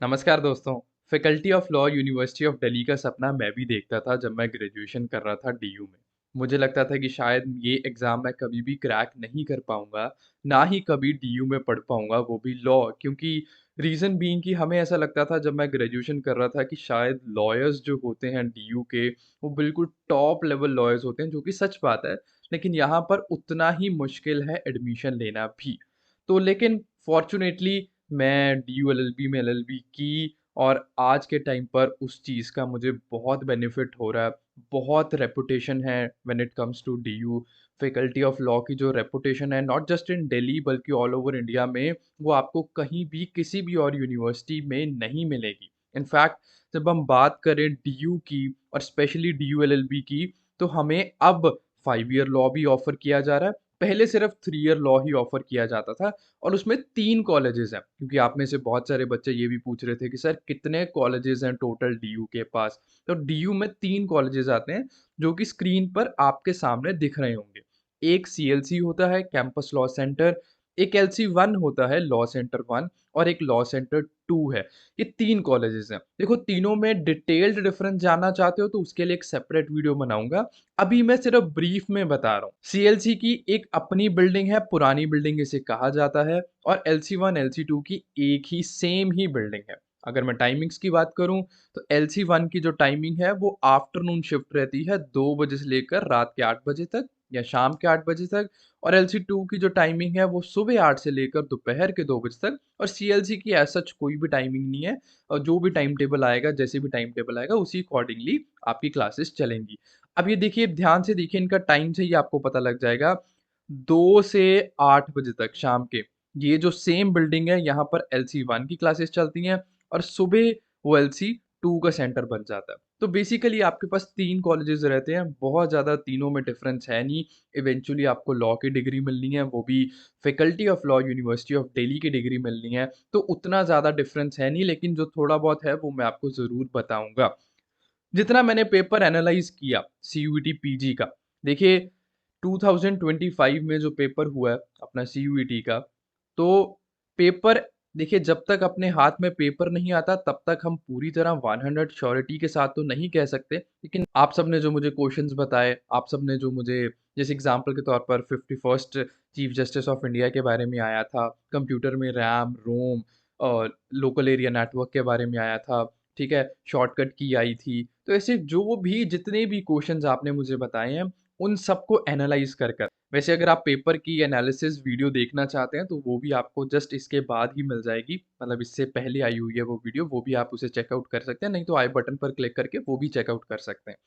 नमस्कार दोस्तों। Faculty of law university of Delhi का सपना मैं भी देखता था जब मैं ग्रेजुएशन कर रहा था डीयू में। मुझे लगता था कि शायद ये एग्ज़ाम मैं कभी भी क्रैक नहीं कर पाऊँगा, ना ही कभी डीयू में पढ़ पाऊँगा वो भी लॉ क्योंकि रीज़न बीइंग कि हमें ऐसा लगता था जब मैं ग्रेजुएशन कर रहा था कि शायद लॉयर्स जो होते हैं डीयू के, वो बिल्कुल टॉप लेवल लॉयर्स होते हैं जो कि सच बात है, लेकिन यहाँ पर उतना ही मुश्किल है एडमिशन लेना भी। तो लेकिन फॉर्च्यूनेटली मैं डीयू एलएलबी में एलएलबी की और आज के टाइम पर उस चीज़ का मुझे बहुत बेनिफिट हो रहा है। बहुत रेपुटेशन है when it comes to DU. Faculty of law की जो रेपुटेशन है नॉट जस्ट इन दिल्ली बल्कि ऑल ओवर इंडिया में, वो आपको कहीं भी किसी भी और यूनिवर्सिटी में नहीं मिलेगी। इनफैक्ट जब हम बात करें डीयू की और स्पेशली डीयू एलएलबी की, तो हमें अब 5 ईयर लॉ भी ऑफ़र किया जा रहा है। पहले सिर्फ़ 3 ईयर लॉ ही ऑफ़र किया जाता था। और उसमें 3 कॉलेजेस हैं, क्योंकि आप में से बहुत सारे बच्चे ये भी पूछ रहे थे कि सर कितने कॉलेजेस हैं टोटल डीयू के पास? तो डीयू में 3 कॉलेजेस आते हैं, जो कि स्क्रीन पर आपके सामने दिख रहे होंगे। एक सीएलसी होता है कैंपस लॉ सेंटर, एक एलसी 1 होता है लॉ सेंटर 1 और एक लॉ सेंटर 2 है। ये 3 कॉलेजेस हैं। देखो तीनों में डिटेल्ड डिफरेंस जानना चाहते हो तो उसके लिए एक सेपरेट वीडियो बनाऊँगा। अभी मैं सिर्फ ब्रीफ में बता रहा हूँ। सीएलसी की एक अपनी बिल्डिंग है, पुरानी बिल्डिंग इसे कहा जाता है और एलसी1, एलसी2 की एक ही सेम ही बिल्डिंग है। अगर मैं टाइमिंग्स की बात करूँ तो एलसी1 की जो टाइमिंग है वो आफ्टरनून शिफ्ट रहती है 2 बजे से लेकर रात के 8 बजे तक या शाम के 8 बजे तक और एलसी2 की जो टाइमिंग है वो सुबह 8 से लेकर दोपहर के 2 बजे तक और सीएलसी की एज़ सच कोई भी टाइमिंग नहीं है और जो भी टाइम टेबल आएगा, जैसे भी टाइम टेबल आएगा उसी अकॉर्डिंगली आपकी क्लासेस चलेंगी। अब ये देखिए ध्यान से देखिए इनका टाइम से ही आपको पता लग जाएगा 2 से 8 बजे तक शाम के। ये जो सेम बिल्डिंग है यहाँ पर एलसी 1 की क्लासेस चलती हैं और सुबह वो एलसी 2 का सेंटर बन जाता है। तो बेसिकली आपके पास 3 कॉलेजेस रहते हैं, बहुत ज़्यादा तीनों में डिफरेंस है नहीं। इवेंचुअली आपको लॉ की डिग्री मिलनी है, वो भी faculty of law university of Delhi की डिग्री मिलनी है, तो उतना ज़्यादा डिफरेंस है नहीं लेकिन जो थोड़ा बहुत है वो मैं आपको ज़रूर बताऊँगा। जितना मैंने पेपर एनालाइज़ किया सीयूईटी पीजी का, देखिए 2025 में जो पेपर हुआ है अपना सीयूईटी का, तो पेपर देखिए जब तक अपने हाथ में पेपर नहीं आता तब तक हम पूरी तरह 100 श्योरिटी के साथ तो नहीं कह सकते। लेकिन आप सबने जो मुझे क्वेश्चंस बताए, आप सबने जो मुझे जैसे एग्ज़ाम्पल के तौर पर 51st chief justice of India के बारे में आया था, कंप्यूटर में रैम, रोम और लोकल एरिया नेटवर्क के बारे में आया था, ठीक है? शॉर्टकट की आई थी। तो ऐसे जो भी जितने भी क्वेश्चंस आपने मुझे बताए हैं, उन सबको एनालाइज़ कर वैसे अगर आप पेपर की एनालिसिस वीडियो देखना चाहते हैं, तो वो भी आपको जस्ट इसके बाद ही मिल जाएगी। मतलब इससे पहले आई हुई है वो वीडियो, वो भी आप उसे चेकआउट कर सकते हैं, नहीं तो आई बटन पर क्लिक करके वो भी चेकआउट कर सकते हैं।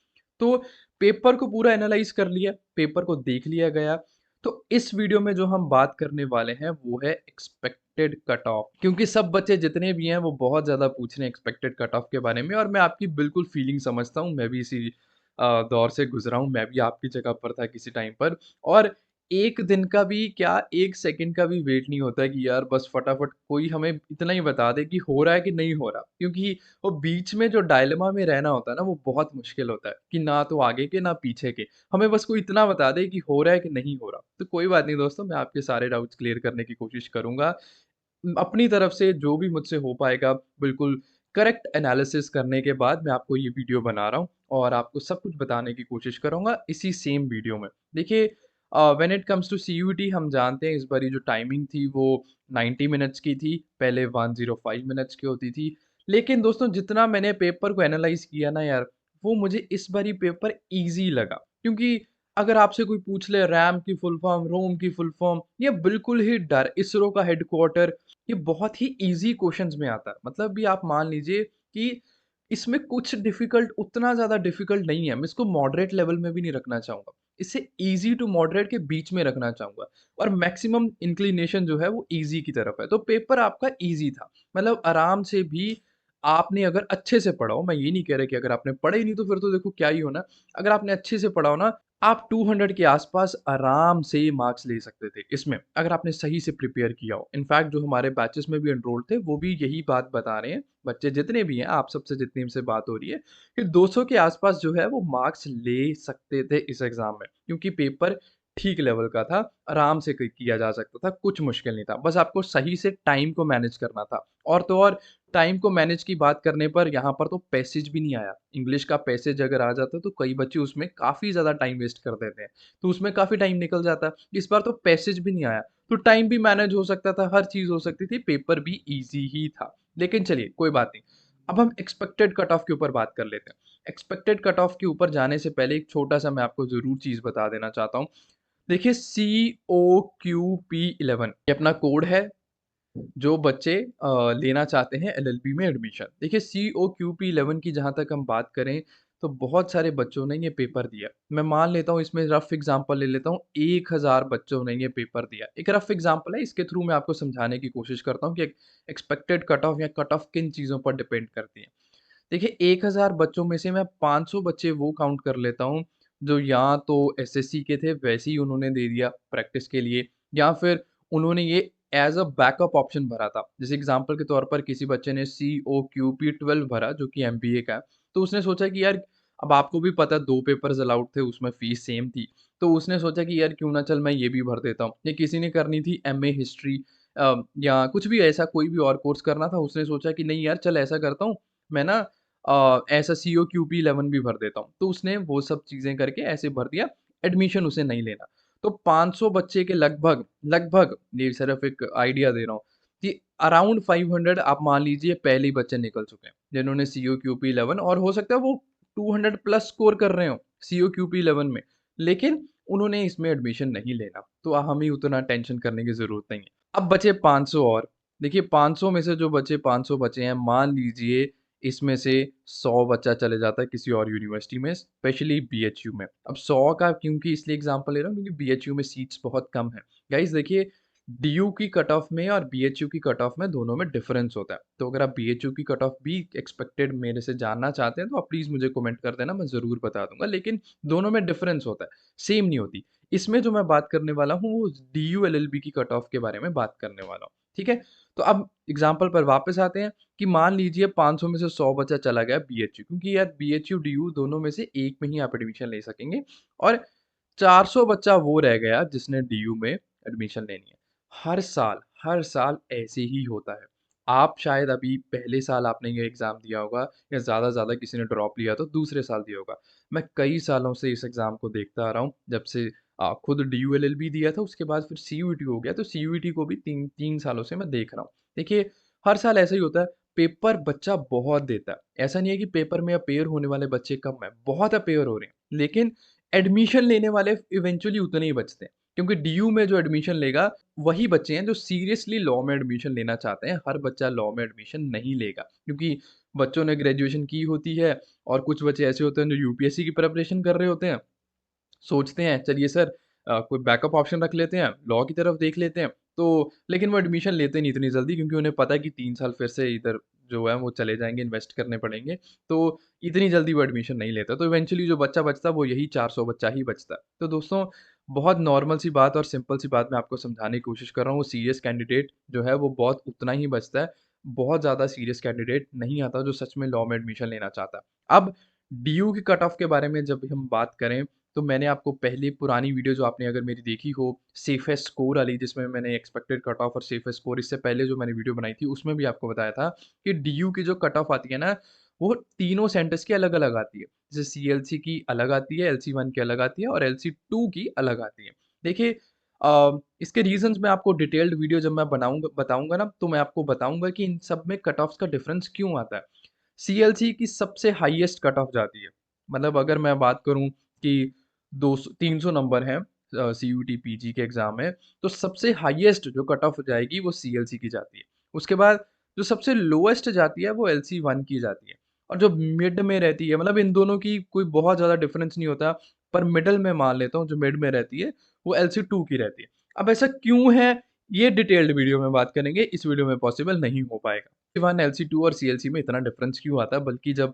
तो पेपर को पूरा एनालाइज़ कर लिया, पेपर को देख लिया गया। तो इस वीडियो में जो हम बात करने वाले हैं, वो है एक्सपेक्टेड कट ऑफ क्योंकि सब बच्चे जितने भी हैं, वो बहुत ज़्यादा पूछ रहे हैं एक्सपेक्टेड कट ऑफ के बारे में और मैं आपकी बिल्कुल फीलिंग समझता हूँ। मैं भी इसी दौर से गुज़रा हूँ, मैं भी आपकी जगह पर था किसी टाइम पर और 1 दिन का भी क्या 1 सेकंड का भी वेट नहीं होता है कि यार बस फटाफट कोई हमें इतना ही बता दे कि हो रहा है कि नहीं हो रहा। क्योंकि वो बीच में जो डायलेमा में रहना होता है ना, वो बहुत मुश्किल होता है कि ना तो आगे के ना पीछे के। हमें बस कोई इतना बता दे कि हो रहा है कि नहीं हो रहा। तो कोई बात नहीं दोस्तों, मैं आपके सारे डाउट्स क्लियर करने की कोशिश करूँगा। अपनी तरफ से जो भी मुझसे हो पाएगा बिल्कुल करेक्ट एनालिसिस करने के बाद मैं आपको ये वीडियो बना रहा हूँ और आपको सब कुछ बताने की कोशिश करूँगा इसी सेम वीडियो में। देखिए when it comes to CUET हम जानते हैं इस बारी जो टाइमिंग थी वो 90 मिनट्स की थी, पहले 105 मिनट्स की होती थी। लेकिन दोस्तों जितना मैंने पेपर को एनालाइज़ किया ना यार, वो मुझे इस बारी पेपर ईज़ी लगा। क्योंकि अगर आपसे कोई पूछ ले रैम की फुल फॉर्म, रोम की फुल फॉर्म, ये बिल्कुल ही डर इसरो का हेडक्वार्टर ये बहुत ही ईज़ी क्वेश्चंस में आता है। मतलब भी आप मान लीजिए कि इसमें कुछ डिफ़िकल्ट उतना ज़्यादा डिफ़िकल्ट नहीं है। मैं इसको मॉडरेट लेवल में भी नहीं रखना चाहूँगा। इसे ईज़ी टू मॉडरेट के बीच में रखना चाहूँगा और मैक्सिमम इंक्लिनेशन जो है वो ईज़ी की तरफ है। तो पेपर आपका ईज़ी था। मतलब आराम से भी आपने अगर अच्छे से पढ़ा हो, मैं ये नहीं कह रहा कि अगर आपने पढ़ा ही नहीं तो फिर तो देखो क्या ही होना। अगर आपने अच्छे से पढ़ा हो ना, आप 200 के आस-पास आराम से मार्क्स ले सकते थे इसमें, अगर आपने सही से प्रिपेयर किया हो। इनफैक्ट जो हमारे बैचेस में भी एनरोल्ड थे, वो भी यही बात बता रहे हैं, बच्चे जितने भी हैं, आप सबसे जितनी से बात हो रही है, कि 200 के आस-पास जो है वो मार्क्स ले सकते थे इस एग्ज़ाम में। क्योंकि पेपर ठीक लेवल का था, आराम से किया जा सकता था, कुछ मुश्किल नहीं था। बस आपको सही से टाइम को मैनेज करना था। और तो और टाइम को मैनेज की बात करने पर यहाँ पर तो पैसेज भी नहीं आया। इंग्लिश का पैसेज अगर आ जाता तो कई बच्चे उसमें काफ़ी ज़्यादा टाइम वेस्ट कर देते हैं। तो उसमें काफ़ी टाइम निकल जाता। इस बार तो पैसेज भी नहीं आया। तो टाइम भी मैनेज हो सकता था, हर चीज़ हो सकती थी, पेपर भी ईज़ी ही था। लेकिन चलिए कोई बात नहीं। अब हम एक्सपेक्टेड कट ऑफ के ऊपर बात कर लेते हैं। एक्सपेक्टेड कट ऑफ के ऊपर जाने से पहले एक छोटा-सा मैं आपको ज़रूर चीज़ बता देना चाहता हूँ। देखिए COQP11 ये अपना कोड है जो बच्चे लेना चाहते हैं एलएलबी में एडमिशन। देखिए COQP11 की जहाँ तक हम बात करें, तो बहुत सारे बच्चों ने ये पेपर दिया। मैं मान लेता हूँ इसमें रफ़ एग्ज़ाम्पल ले लेता हूँ, 1000 बच्चों ने ये पेपर दिया। एक रफ़ एग्ज़ाम्पल है, इसके थ्रू मैं आपको समझाने की कोशिश करता हूँ कि एक्सपेक्टेड कट ऑफ या कट ऑफ किन चीज़ों पर डिपेंड करती है। देखिए 1000 बच्चों में से मैं 500 बच्चे वो काउंट कर लेता हूँ, जो या तो एसएससी के थे, वैसे ही उन्होंने दे दिया प्रैक्टिस के लिए, या फिर उन्होंने ये एज़ अ बैकअप ऑप्शन भरा था। जैसे एग्ज़ाम्पल के तौर पर किसी बच्चे ने COQP12 भरा जो कि एमबीए का है, तो उसने सोचा कि यार अब आपको भी पता है 2 पेपर्स अलाउड थे, उसमें फ़ीस सेम थी, तो उसने सोचा कि यार क्यों ना चल मैं ये भी भर देता हूँ। या किसी ने करनी थी एमए हिस्ट्री या कुछ भी ऐसा कोई भी और कोर्स करना था, उसने सोचा कि नहीं यार चल ऐसा करता हूँ, मैं ना ऐसा COQP11 भी भर देता हूँ। तो उसने वो सब चीज़ें करके ऐसे भर दिया, एडमिशन उसे नहीं लेना। तो 500 बच्चे के लगभग लगभग ये सिर्फ़ एक आइडिया दे रहा हूँ कि अराउंड 500 आप मान लीजिए पहले ही बच्चे निकल चुके हैं, जिन्होंने COQP11 और हो सकता है वो 200 प्लस स्कोर कर रहे हों COQP11 में, लेकिन उन्होंने इसमें एडमिशन नहीं लेना। तो हमें उतना टेंशन करने की ज़रूरत नहीं है। अब बचे 500 और। देखिए 500 में से जो बचे 500 बचे हैं, मान लीजिए इसमें से 100 बच्चा चले जाता है किसी और यूनिवर्सिटी में, स्पेशली बीएचयू में। अब 100 का क्योंकि इसलिए एग्ज़ाम्पल ले रहा हूँ क्योंकि बीएचयू में सीट्स बहुत कम हैं। गाइज़ देखिए, डीयू की कट ऑफ में और बीएचयू की कट ऑफ में दोनों में डिफरेंस होता है। तो अगर आप बीएचयू की कट ऑफ भी एक्सपेक्टेड मेरे से जानना चाहते हैं तो आप प्लीज़ मुझे कमेंट कर देना, मैं ज़रूर बता दूँगा। लेकिन दोनों में डिफरेंस होता है, सेम नहीं होती। इसमें जो मैं बात करने वाला हूँ वो डीयू एलएलबी की कट ऑफ के बारे में बात करने वाला हूँ। ठीक है? तो अब एग्ज़ाम्पल पर वापस आते हैं कि मान लीजिए 500 में से 100 बच्चा चला गया बीएचयू, क्योंकि यार बीएचयू, डीयू दोनों में से एक में ही आप एडमिशन ले सकेंगे, और 400 बच्चा वो रह गया जिसने डीयू में एडमिशन लेनी है। हर साल ऐसे ही होता है। आप शायद अभी पहले साल आपने ये एग्ज़ाम दिया होगा, या ज़्यादा से ज़्यादा किसी ने ड्रॉप लिया तो दूसरे साल दिया होगा। मैं कई सालों से इस एग्ज़ाम को देखता आ रहा हूँ, जब से खुद डीयू एलएलबी दिया था, उसके बाद फिर सीयूईटी हो गया, तो सीयूईटी को भी 3 सालों से मैं देख रहा हूँ। देखिए, हर साल ऐसा ही होता है, पेपर बच्चा बहुत देता है। ऐसा नहीं है कि पेपर में अपीयर होने वाले बच्चे कम हैं, बहुत अपीयर हो रहे हैं। लेकिन एडमिशन लेने वाले इवेंचुअली उतने ही बचते हैं। क्योंकि डीयू में जो एडमिशन लेगा, वही बच्चे हैं जो सीरियसली लॉ में एडमिशन लेना चाहते हैं। हर बच्चा लॉ में एडमिशन नहीं लेगा, क्योंकि बच्चों ने ग्रेजुएशन की होती है, और कुछ बच्चे ऐसे होते हैं जो यूपीएससी की प्रिपरेशन कर रहे होते हैं। सोचते हैं चलिए सर कोई बैकअप ऑप्शन रख लेते हैं, लॉ की तरफ देख लेते हैं, तो लेकिन वो एडमिशन लेते नहीं इतनी जल्दी, क्योंकि उन्हें पता है कि 3 साल फिर से इधर जो है वो चले जाएँगे, इन्वेस्ट करने पड़ेंगे, तो इतनी जल्दी वो एडमिशन नहीं लेता। तो इवेंचुअली जो बच्चा बचता है वो यही 400 बच्चा ही बचता है। तो दोस्तों, बहुत नॉर्मल सी बात और सिंपल सी बात मैं आपको समझाने की कोशिश कर रहा हूँ, वो सीरियस कैंडिडेट जो है वो बहुत उतना ही बचता है। बहुत ज़्यादा सीरियस कैंडिडेट नहीं आता जो सच में लॉ में एडमिशन लेना चाहता है। अब डीयू की कट ऑफ के बारे में जब हम बात करें, तो मैंने आपको पहले पुरानी वीडियो जो आपने अगर मेरी देखी हो, सेफेस्ट स्कोर वाली, जिसमें मैंने एक्सपेक्टेड कट ऑफ और सेफेस्ट स्कोर, इससे पहले जो मैंने वीडियो बनाई थी उसमें भी आपको बताया था कि डीयू की जो कट ऑफ आती है ना, वो तीनों सेंटर्स की अलग-अलग आती है। जैसे सीएलसी की अलग आती है, एलसी1 की अलग आती है और एलसी2 की अलग आती है। देखिए इसके रीज़न्स मैं आपको डिटेल्ड वीडियो जब मैं बनाऊँगा बताऊँगा ना, तो मैं आपको बताऊँगा कि इन सब में कट ऑफ्स का डिफरेंस क्यों आता है। सीएलसी की सबसे हाईएस्ट कट ऑफ जाती है। मतलब अगर मैं बात करूँ कि 200 300 नंबर हैं सीयूटी पीजी के एग्ज़ाम में, तो सबसे हाईएस्ट जो कट ऑफ जाएगी वो सीएलसी की जाती है। उसके बाद जो सबसे लोएस्ट जाती है वो एलसी1 की जाती है, और जो मिड में रहती है, मतलब इन दोनों की कोई बहुत ज़्यादा डिफ़रेंस नहीं होता, पर मिडल में मान लेता हूँ जो मिड में रहती है, वो एलसी2 की रहती है। अब ऐसा क्यों है, ये डिटेल्ड वीडियो में बात करेंगे, इस वीडियो में पॉसिबल नहीं हो पाएगा। 1 एलसी2 और सीएलसी में इतना डिफ़रेंस क्यों आता है, बल्कि जब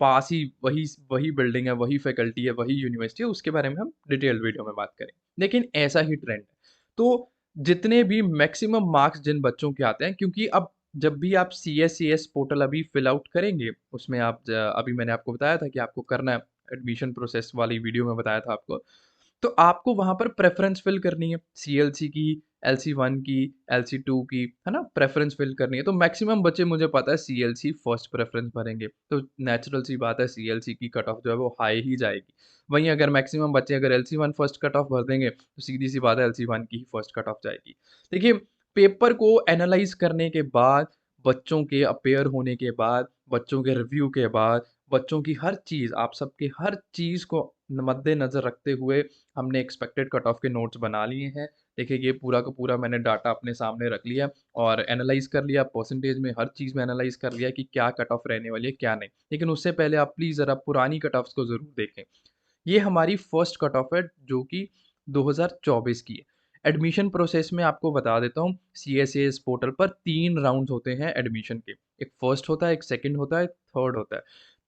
पास ही वही वही बिल्डिंग है, वही फैकल्टी है, वही यूनिवर्सिटी है, उसके बारे में हम डिटेल्ड वीडियो में बात करें। लेकिन ऐसा ही ट्रेंड है। तो जितने भी मैक्सिमम मार्क्स जिन बच्चों के आते हैं, क्योंकि अब जब भी आप सीएससीएस पोर्टल अभी फिल आउट करेंगे, उसमें आप अभी मैंने आपको बताया था कि आपको करना है, एडमिशन प्रोसेस वाली वीडियो में बताया था आपको। तो आपको वहाँ पर प्रेफ़रेंस फ़िल करनी है, सीएलसी की LC1 की, LC2 की, है ना? प्रेफ़रेंस फ़िल करनी है, तो मैक्सिमम बच्चे मुझे पता है सीएलसी फर्स्ट प्रेफ़रेंस भरेंगे। तो नेचुरल सी बात है सीएलसी की कट ऑफ जो है वो हाई ही जाएगी। वहीं अगर मैक्सिमम बच्चे अगर LC1 फर्स्ट कट ऑफ भर देंगे, तो सीधी-सी बात है LC1 की ही फर्स्ट कट ऑफ जाएगी। देखिए, पेपर को एनालाइज़ करने के बाद, बच्चों के अपीयर होने के बाद, बच्चों के रिव्यू के बाद, बच्चों की हर चीज़, आप सबकी हर चीज़ को मद्देनज़र रखते हुए हमने एक्सपेक्टेड कट ऑफ के नोट्स बना लिए हैं। देखिए, ये पूरा का पूरा मैंने डाटा अपने सामने रख लिया और एनालाइज़ कर लिया, परसेंटेज में हर चीज़ में एनालाइज़ कर लिया कि क्या कट ऑफ रहने वाली है, क्या नहीं। लेकिन उससे पहले आप प्लीज़ ज़रा पुरानी कट ऑफ्स को ज़रूर देखें। ये हमारी फर्स्ट कट ऑफ है जो कि 2024 की है। एडमिशन प्रोसेस में आपको बता देता हूँ, सीएसएस पोर्टल पर 3 राउंड्स होते हैं एडमिशन के। एक फर्स्ट होता है, एक सेकंड होता है, एक थर्ड होता है।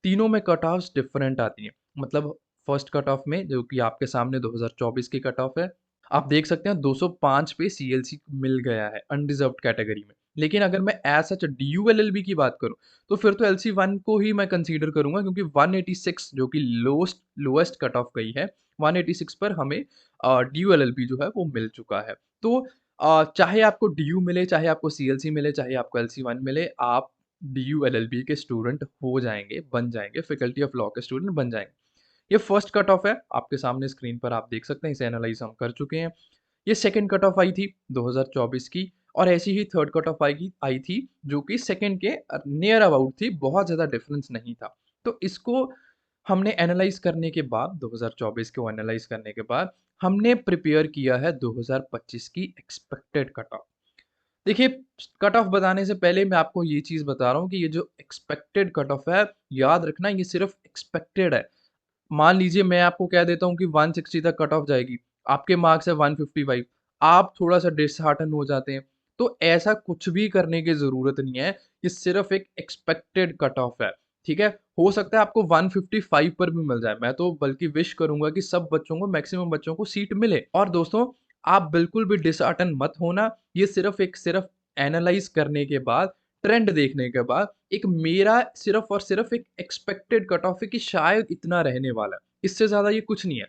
तीनों में कट ऑफ्स डिफरेंट आती हैं। मतलब फर्स्ट कट ऑफ में जो कि आपके सामने 2024 की कट ऑफ है, आप देख सकते हैं 205 पे सीएलसी मिल गया है अनरिज़र्व्ड कैटेगरी में। लेकिन अगर मैं एज़ सच डीयूएलएलबी की बात करूँ, तो फिर तो एलसी1 को ही मैं कंसीडर करूँगा क्योंकि 186 जो कि लोएस्ट कट ऑफ गई है, 186 पर हमें डीयूएलएलबी जो है वो मिल चुका है। तो चाहे आपको डीयू मिले, चाहे आपको सीएलसी मिले, चाहे आपको एलसी1 मिले, आप डीयूएलएलबी के स्टूडेंट हो जाएँगे, बन जाएँगे, फैकल्टी ऑफ लॉ के स्टूडेंट बन जाएँगे। ये फर्स्ट कट ऑफ है, आपके सामने स्क्रीन पर आप देख सकते हैं, इसे एनालाइज़ हम कर चुके हैं। ये सेकंड कट ऑफ आई थी 2024 की और ऐसी ही थर्ड कट ऑफ आई थी जो कि सेकंड के नियर अबाउट थी, बहुत ज़्यादा डिफरेंस नहीं था। तो इसको हमने एनालाइज़ करने के बाद 2024 को एनालाइज़ करने के बाद हमने प्रिपेयर किया है 2025 की एक्सपेक्टेड कट ऑफ। देखिए, कट ऑफ बताने से पहले मैं आपको ये चीज़ बता रहा हूँ कि ये जो एक्सपेक्टेड कट ऑफ है, याद रखना ये सिर्फ़ एक्सपेक्टेड है। मान लीजिए मैं आपको कह देता हूँ कि 160 तक कट ऑफ जाएगी, आपके मार्क्स है 155, आप थोड़ा-सा डिसहार्टन हो जाते हैं, तो ऐसा कुछ भी करने की ज़रूरत नहीं है, ये सिर्फ़ एक एक्सपेक्टेड कट ऑफ है, ठीक है? हो सकता है आपको 155 पर भी मिल जाए, मैं तो बल्कि विश करूँगा कि सब बच्चों को मैक्सिमम बच्चों को सीट मिले और दोस्तों, आप बिल्कुल भी डिसहार्टन मत होना, ये सिर्फ़ एनालाइज़ करने के बाद, ट्रेंड देखने के बाद एक मेरा सिर्फ़ और सिर्फ़ एक एक्सपेक्टेड कट ऑफ है कि शायद इतना रहने वाला है। इससे ज़्यादा ये कुछ नहीं है।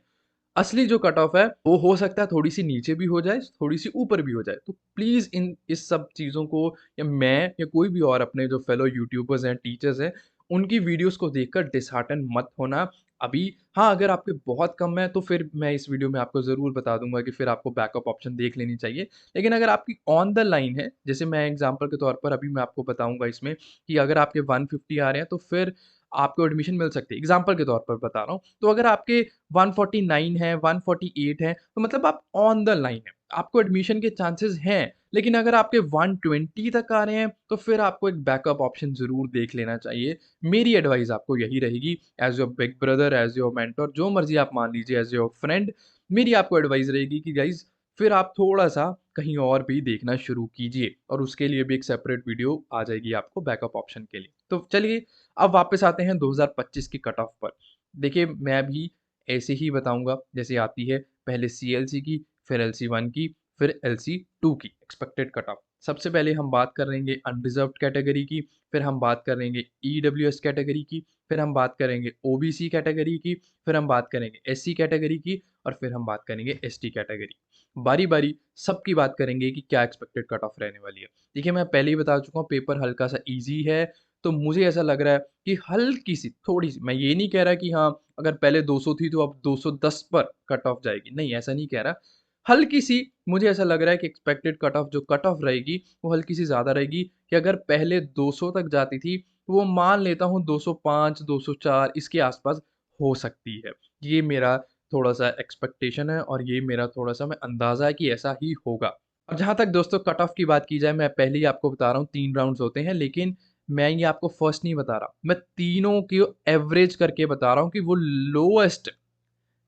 असली जो कट ऑफ है, वो हो सकता है थोड़ी-सी नीचे भी हो जाए, थोड़ी-सी ऊपर भी हो जाए। तो प्लीज़ इन इस सब चीज़ों को या मैं या कोई भी और अपने जो फेलो यूट्यूबर्स हैं, टीचर्स हैं, उनकी वीडियोज़ को देखकर डिसहार्टन मत होना। अभी हाँ, अगर आपके बहुत कम है, तो फिर मैं इस वीडियो में आपको ज़रूर बता दूँगा कि फिर आपको बैकअप ऑप्शन देख लेनी चाहिए। लेकिन अगर आपकी ऑन द लाइन है, जैसे मैं एग्ज़ाम्पल के तौर पर अभी मैं आपको बताऊँगा इसमें कि अगर आपके 150 आ रहे हैं, तो फिर आपको एडमिशन मिल सकती है। एग्ज़ाम्पल के तौर पर बता रहा हूँ। तो अगर आपके 149 है, 148 है, तो मतलब आप ऑन द लाइन हैं। आपको एडमिशन के चांसेस हैं, लेकिन अगर आपके 120 तक आ रहे हैं, तो फिर आपको एक बैकअप ऑप्शन ज़रूर देख लेना चाहिए। मेरी एडवाइस आपको यही रहेगी as your big brother, as your mentor, जो मर्ज़ी आप मान लीजिए एज़ योर फ्रेंड, मेरी आपको एडवाइस रहेगी कि गाइज़ फिर आप थोड़ा-सा कहीं और भी देखना शुरू कीजिए और उसके लिए भी एक सेपरेट वीडियो आ जाएगी आपको बैकअप ऑप्शन के लिए। तो चलिए, अब वापस आते हैं 2025 की कट ऑफ पर। देखिए, मैं भी ऐसे ही बताऊँगा जैसे आती है, पहले सीएलसी की, फिर एलसी1 की, फिर एलसी2 की एक्सपेक्टेड कट ऑफ। सबसे पहले हम बात करेंगे अनरिज़र्व्ड कैटेगरी की, फिर हम बात करेंगे ईडब्ल्यूएस कैटेगरी की, फिर हम बात करेंगे ओबीसी कैटेगरी की, फिर हम बात करेंगे एससी कैटेगरी की और फिर हम बात करेंगे एसटी कैटेगरी। बारी-बारी सबकी बात करेंगे कि क्या एक्सपेक्टेड कट ऑफ रहने वाली है। देखिए, मैं पहले ही बता चुका हूँ पेपर हल्का-सा ईज़ी है, तो मुझे ऐसा लग रहा है कि हल्की-सी, थोड़ी-सी, मैं ये नहीं कह रहा कि हाँ, अगर पहले 200 थी तो अब 210 पर कट ऑफ जाएगी, नहीं ऐसा नहीं कह रहा। हल्की-सी मुझे ऐसा लग रहा है कि एक्सपेक्टेड कट ऑफ जो कट ऑफ रहेगी, वो हल्की-सी ज़्यादा रहेगी कि अगर पहले 200 तक जाती थी, तो वो मान लेता हूँ 205, 204 इसके आस-पास हो सकती है। ये मेरा थोड़ा-सा एक्सपेक्टेशन है और ये मेरा थोड़ा-सा मैं अंदाज़ा है कि ऐसा ही होगा। और जहाँ तक दोस्तों कट ऑफ की बात की जाए, मैं पहले ही आपको बता रहा हूँ 3 राउंड्स होते हैं, लेकिन मैं ये आपको फर्स्ट नहीं बता रहा। मैं तीनों की एवरेज करके बता रहा हूँ कि वो लोएस्ट,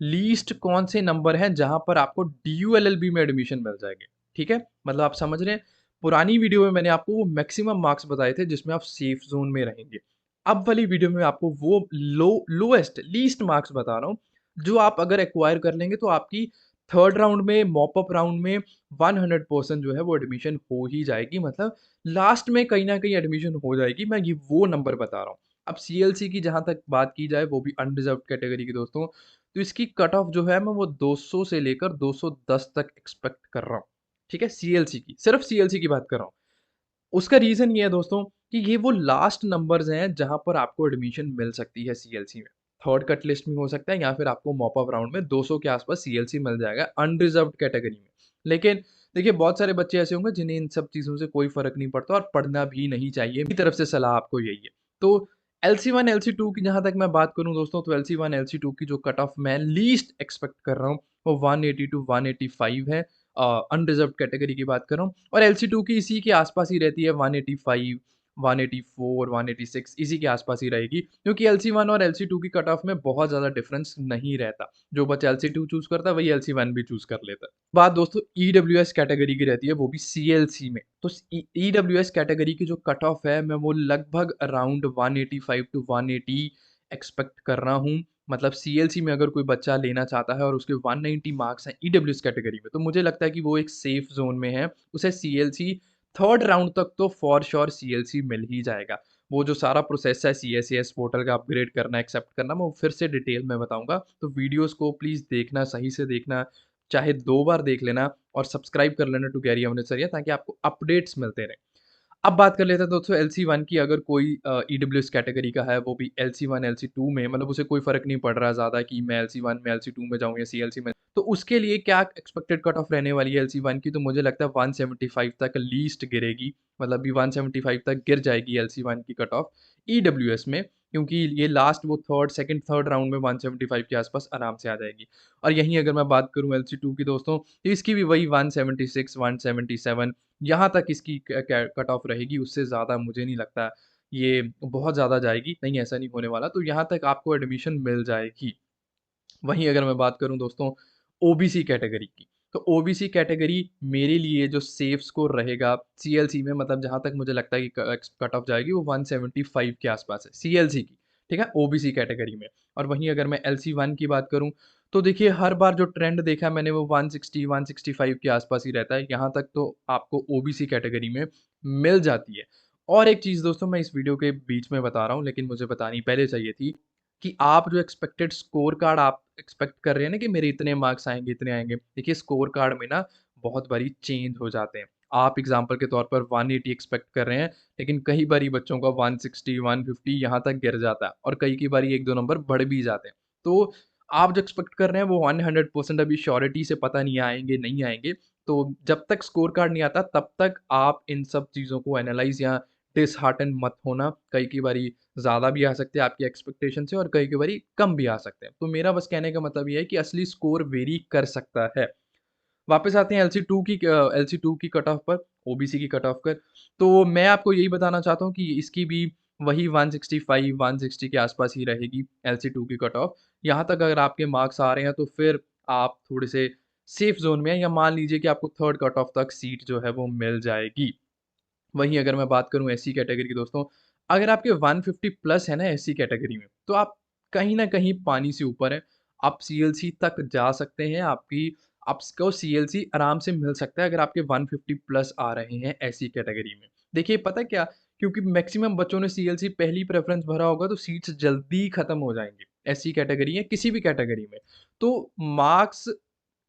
लीस्ट कौन से नंबर हैं जहाँ पर आपको डीयूएलएलबी में एडमिशन मिल जाएँगे, ठीक है? मतलब आप समझ रहे हैं? पुरानी वीडियो में मैंने आपको वो मैक्सिमम मार्क्स बताए थे जिसमें आप सेफ ज़ोन में रहेंगे। अब वाली वीडियो में आपको वो लोएस्ट, लीस्ट मार्क्स बता रहा हूँ, जो आप अगर एक्वायर कर लेंगे तो आपकी थर्ड राउंड में, मॉप अप राउंड में 100% जो है वो एडमिशन हो ही जाएगी। मतलब लास्ट में कहीं न कहीं एडमिशन हो जाएगी, मैं ये वो नंबर बता रहा हूँ। अब सीएलसी की जहाँ तक बात की जाए, वो भी अनरिज़र्व्ड कैटेगरी की दोस्तों, तो इसकी कट ऑफ जो है मैं वो 200 से लेकर 210 तक एक्सपेक्ट कर रहा हूँ, ठीक है? सीएलसी की, सिर्फ सीएलसी की बात कर रहा हूँ। उसका रीज़न ये है दोस्तों कि ये वो लास्ट नंबर्स हैं जहाँ पर आपको एडमिशन मिल सकती है सीएलसी में। थर्ड कट लिस्ट में हो सकता है या फिर आपको मॉप अप राउंड में 200 के आस-पास सीएलसी मिल जाएगा अनरिज़र्व्ड कैटेगरी में। लेकिन देखिए बहुत सारे बच्चे ऐसे होंगे जिन्हें इन सब चीज़ों से कोई फ़र्क नहीं पड़ता और पढ़ना भी नहीं चाहिए। मेरी तरफ से सलाह आपको यही है। तो एलसी1, एलसी2 की जहाँ तक मैं बात करूँ दोस्तों तो एलसी1, एलसी2 की जो कट ऑफ मैं लीस्ट एक्सपेक्ट कर रहा हूँ वो 180 टू 185 है। अनरिज़र्व्ड कैटेगरी की बात कर रहा हूँ और एलसी2 की इसी के आस-पास ही रहती है 185, 184, 186 इसी के आस-पास ही रहेगी क्योंकि एलसी1 और एलसी2 की कट ऑफ में बहुत ज़्यादा डिफरेंस नहीं रहता। जो बच्चा एलसी2 चूज़ करता है वही एलसी1 भी चूज़ कर लेता है। बात दोस्तों ईडब्ल्यूएस कैटेगरी की रहती है वो भी सीएलसी में। तो ईडब्ल्यूएस कैटेगरी की जो कट ऑफ है मैं वो लगभग अराउंड 185 टू 180 एक्सपेक्ट कर रहा हूँ। मतलब सीएलसी में अगर कोई बच्चा लेना चाहता है और उसके 190 मार्क्स हैं ईडब्ल्यूएस कैटेगरी में, तो मुझे लगता है कि वो एक सेफ ज़ोन में है। उसे सीएलसी थर्ड राउंड तक तो फॉर श्योर सीएलसी मिल ही जाएगा। वो जो सारा प्रोसेस है सीएसईएस पोर्टल का अपग्रेड करना, एक्सेप्ट करना, मैं वो फिर से डिटेल में बताऊँगा। तो वीडियोज़ को प्लीज़ देखना, सही से देखना, चाहे 2 बार देख लेना और सब्सक्राइब कर लेना टू गैरी अमृतसरिया ताकि आपको अपडेट्स मिलते रहें। अब बात कर लेते हैं दोस्तों एलसी1 की अगर कोई ईडब्ल्यूएस कैटेगरी का है वो भी एलसी1, एलसी2 में मतलब उसे कोई फ़र्क नहीं पड़ रहा ज़्यादा कि मैं एलसी1 में, एलसी2 में जाऊँ या सीएलसी में। तो उसके लिए क्या एक्सपेक्टेड कट ऑफ रहने वाली है एलसी1 की तो मुझे लगता है 175 तक लीस्ट गिरेगी। मतलब अभी 175 तक गिर जाएगी एलसी1 की कट ऑफ ईडब्ल्यूएस में क्योंकि ये लास्ट वो थर्ड राउंड में 175 के आस-पास आराम से आ जाएगी। और यहीं अगर मैं बात करूँ एलसी2 की दोस्तों, तो इसकी भी वही 176, 177 यहाँ तक इसकी कट ऑफ रहेगी, उससे ज़्यादा मुझे नहीं लगता ये बहुत ज़्यादा जाएगी, नहीं ऐसा नहीं होने वाला, तो यहाँ तक आपको एडमिशन मिल जाएगी। वहीं अगर मैं बात करूँ दोस्तों ओबीसी कैटेगरी की, तो ओबीसी कैटेगरी मेरे लिए जो सेफ स्कोर रहेगा सीएलसी में मतलब जहाँ तक मुझे लगता है कि कट ऑफ जाएगी वो 175 के आसपास है सीएलसी की, ठीक है? ओबीसी कैटेगरी में। और वहीं अगर मैं एलसी1 की बात करूँ, तो देखिए हर बार जो ट्रेंड देखा है मैंने वो 160, 165 के आसपास ही रहता है, यहाँ तक तो आपको ओबीसी कैटेगरी में मिल जाती है। और एक चीज़ दोस्तों मैं इस वीडियो के बीच में बता रहा हूँ, लेकिन मुझे बतानी पहले चाहिए थी कि आप जो एक्सपेक्टेड स्कोर कार्ड आप एक्सपेक्ट कर रहे हैं ना कि मेरे इतने मार्क्स आएँगे, इतने आएँगे। देखिए स्कोर कार्ड में ना बहुत बारी चेंज हो जाते हैं। आप एग्ज़ाम्पल के तौर पर 180 एक्सपेक्ट कर रहे हैं, लेकिन कई बारी बच्चों का 160, 150 यहाँ तक गिर जाता है और कई की बारी 1-2 नंबर बढ़ भी जाते हैं। तो आप जो एक्सपेक्ट कर रहे हैं वो 100% अभी श्योरिटी से पता नहीं आएँगे, नहीं आएँगे। तो जब तक स्कोर कार्ड नहीं आता तब तक आप इन सब चीज़ों को एनालाइज़ या डिसहार्टन मत होना। कई की बारी ज़्यादा भी आ सकते हैं आपकी एक्सपेक्टेशन से और कई बारी कम भी आ सकते हैं। तो मेरा बस कहने का मतलब ये है कि असली स्कोर वेरी कर सकता है। वापस आते हैं एलसी2 की कट ऑफ पर, ओबीसी की कट ऑफ पर। तो मैं आपको यही बताना चाहता हूँ कि इसकी भी वही 165, 160 के आसपास ही रहेगी एलसी2 की कट ऑफ। यहाँ तक अगर आपके मार्क्स आ रहे हैं तो फिर आप थोड़े से सेफ ज़ोन में हैं या मान लीजिए कि आपको थर्ड कट ऑफ तक सीट जो है वो मिल जाएगी। वहीं अगर मैं बात करूँ एससी कैटेगरी की दोस्तों, अगर आपके 150 प्लस है ना एससी कैटेगरी में, तो आप कहीं न कहीं पानी से ऊपर हैं। आप सीएलसी तक जा सकते हैं, आपको सीएलसी आराम से मिल सकता है अगर आपके 150 प्लस आ रहे हैं एससी कैटेगरी में। देखिए पता है क्या? क्योंकि मैक्सिमम बच्चों ने सीएलसी पहली प्रेफ़रेंस भरा होगा तो सीट्स जल्दी खत्म हो जाएँगी, एससी कैटेगरी या किसी भी कैटेगरी में। तो मार्क्स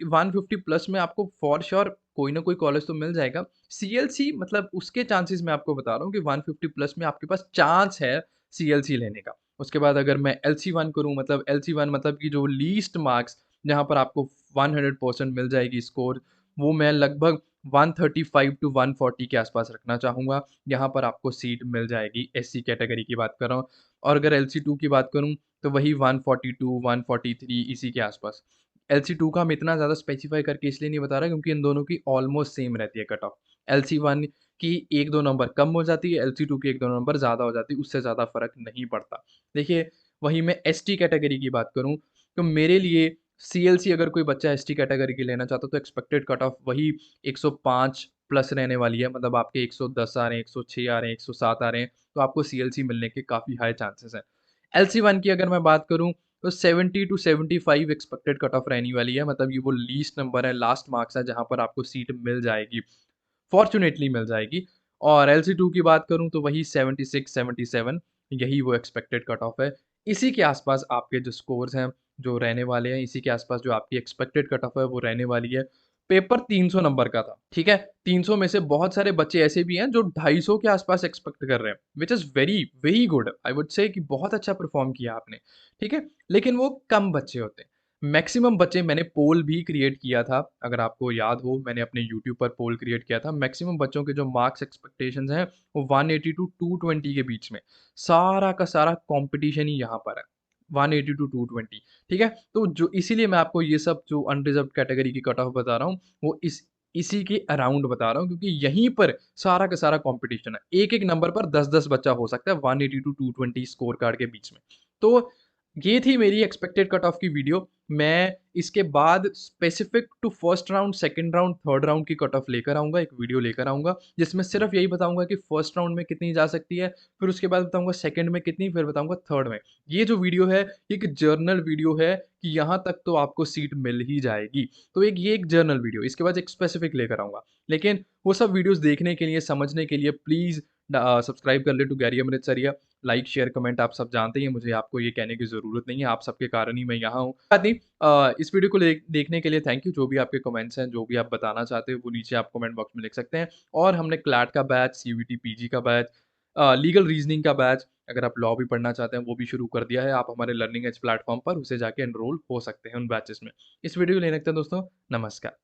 150 प्लस में आपको फॉर श्योर कोई ना कोई कॉलेज तो मिल जाएगा। सीएलसी मतलब उसके चांसेस मैं आपको बता रहा हूँ कि 150 प्लस में आपके पास चांस है सीएलसी लेने का। उसके बाद अगर मैं एलसी1 करूँ मतलब एलसी1 मतलब कि जो लीस्ट मार्क्स जहाँ पर आपको 100% मिल जाएगी स्कोर, वो मैं लगभग 135 टू 140 के आसपास रखना चाहूँगा। यहाँ पर आपको सीट मिल जाएगी एससी कैटेगरी की बात कर रहा हूँ और अगर एलसी2 की बात करूँ तो वही 142, 143 इसी के आसपास। एलसी2 का हम इतना ज़्यादा स्पेसिफ़ाई करके इसलिए नहीं बता रहा क्योंकि इन दोनों की ऑलमोस्ट सेम रहती है कट ऑफ। एलसी1 की 1-2 नंबर कम हो जाती है, एलसी2 की 1-2 नंबर ज़्यादा हो जाती है, उससे ज़्यादा फ़र्क नहीं पड़ता। देखिए, वहीं मैं एसटी कैटेगरी की बात करूँ, तो मेरे लिए सीएलसी अगर कोई बच्चा एसटी कैटेगरी की लेना चाहता है, तो एक्सपेक्टेड कट ऑफ वही 105 प्लस रहने वाली है। मतलब आपके 110 आ रहे हैं, 106 आ रहे हैं, 107 आ रहे हैं, तो आपको सीएलसी मिलने के काफ़ी हाई चांसेस हैं। एलसी1 की अगर मैं बात करूँ तो 70 टू 75 एक्सपेक्टेड कट ऑफ रहने वाली है मतलब ये वो लीस्ट नंबर है, लास्ट मार्क्स है जहाँ पर आपको सीट मिल जाएगी, फॉर्च्यूनेटली मिल जाएगी। और एलसी2 की बात करूँ तो वही 76, 77 यही वो एक्सपेक्टेड कट ऑफ है। इसी के आसपास आपके जो स्कोर्स हैं, जो रहने वाले हैं, इसी के आसपास जो आपकी एक्सपेक्टेड कट ऑफ है वो रहने वाली है। पेपर 300 नंबर का था, ठीक है? 300 में से बहुत सारे बच्चे ऐसे भी हैं जो 250 के आस-पास एक्सपेक्ट कर रहे हैं, which is very, very good. I would say कि बहुत अच्छा परफ़ॉर्म किया आपने, ठीक है? लेकिन वो कम बच्चे होते हैं। मैक्सिमम बच्चे मैंने पोल भी क्रिएट किया था, अगर आपको याद हो मैंने अपने यूट्यूब पर पोल क्रिएट किया था। मैक्सिमम बच्चों के जो मार्क्स एक्सपेक्टेशंस हैं, वो 180 टू 220 के बीच में। सारा का सारा कॉम्पिटिशन ही यहाँ पर है, 180 टू 220, ठीक है? तो जो इसीलिए मैं आपको ये सब जो अनरिज़र्व्ड कैटेगरी की कट ऑफ बता रहा हूँ, वो इसी के अराउंड बता रहा हूँ क्योंकि यहीं पर सारा का सारा कॉम्पिटिशन है। एक-एक नंबर पर 10-10 बच्चा हो सकता है 180 टू 220 स्कोर कार्ड के बीच में। तो ये थी मेरी एक्सपेक्टेड कट ऑफ की वीडियो। मैं इसके बाद specific to first round, second round, third round की कट ऑफ लेकर आऊँगा, एक वीडियो लेकर आऊँगा, जिसमें सिर्फ़ यही बताऊँगा कि फर्स्ट राउंड में कितनी जा सकती है, फिर उसके बाद बताऊँगा सेकंड में कितनी, फिर बताऊँगा थर्ड में। ये जो वीडियो है, एक जर्नल वीडियो है कि यहाँ तक तो आपको सीट मिल ही जाएगी। तो ये एक जर्नल वीडियो, इसके बाद एक स्पेसिफिक लेकर आऊँगा। लेकिन वो सब वीडियोज़ देखने के लिए, समझने के लिए प्लीज़ सब्सक्राइब कर लें to Garry Amritsariya. Like, share, comment आप सब जानते ही हैं, मुझे आपको ये कहने की ज़रूरत नहीं है, आप सबके कारण ही मैं यहाँ हूँ। बात नहीं इस वीडियो को देखने के लिए थैंक यू। जो भी आपके कमेंट्स हैं, जो भी आप बताना चाहते हो, वो नीचे आप कमेंट बॉक्स में लिख सकते हैं। और हमने क्लैट का बैच, सीयूईटी पीजी का बैच, लीगल रीज़निंग का बैच, अगर आप लॉ भी पढ़ना चाहते हैं, वो भी शुरू कर दिया है। आप हमारे लर्निंग एज प्लेटफ़ॉर्म पर उसे जाके एनरोल हो सकते हैं उन बैचेज़ में। इस वीडियो को यहीं रखते हैं दोस्तों, नमस्कार।